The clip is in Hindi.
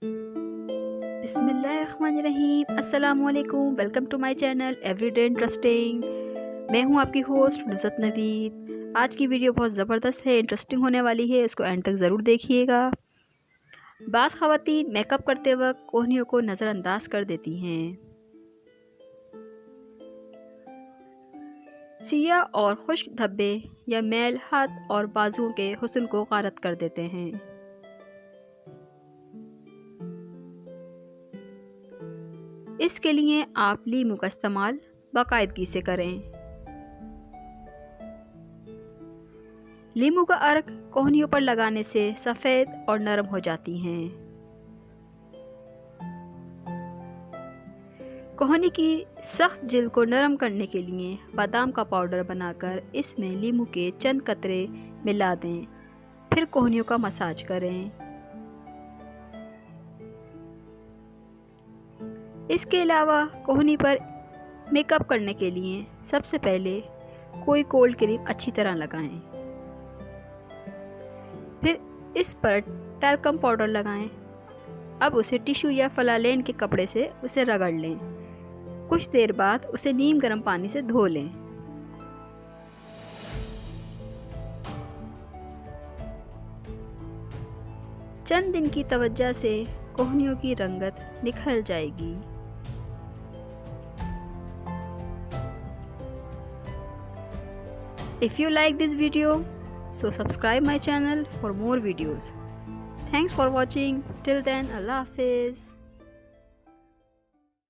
बिस्मिल्लाहिर्रहमानिर्रहीम। अस्सलामुअलैकुम। Welcome to my channel everyday interesting. मैं हूं आपकी होस्ट नुसरत नवीद। आज की वीडियो बहुत ज़बरदस्त है, इंटरेस्टिंग होने वाली है, इसको एंड तक ज़रूर देखिएगा। बाज़ ख़वातीन मेकअप करते वक्त कोहनियों को नज़रअंदाज कर देती हैं। सियाह और खुश्क धब्बे या मैल हाथ और बाजुओं के हुस्न को गारत कर देते हैं। इसके लिए आप लीमू का इस्तेमाल बाकायदगी से करें। लीमू का अर्क कोहनियों पर लगाने से सफ़ेद और नरम हो जाती हैं। कोहनी की सख्त जिल्द को नरम करने के लिए बादाम का पाउडर बनाकर इसमें लीमू के चंद कतरे मिला दें, फिर कोहनियों का मसाज करें। इसके अलावा कोहनी पर मेकअप करने के लिए सबसे पहले कोई कोल्ड क्रीम अच्छी तरह लगाएं, फिर इस पर टैल्कम पाउडर लगाएं। अब उसे टिश्यू या फलालेन के कपड़े से उसे रगड़ लें। कुछ देर बाद उसे नीम गर्म पानी से धो लें। चंद दिन की तवज्जो से कोहनियों की रंगत निखर जाएगी। If you like this video, so subscribe my channel for more videos. Thanks for watching. Till then, Allah Hafiz.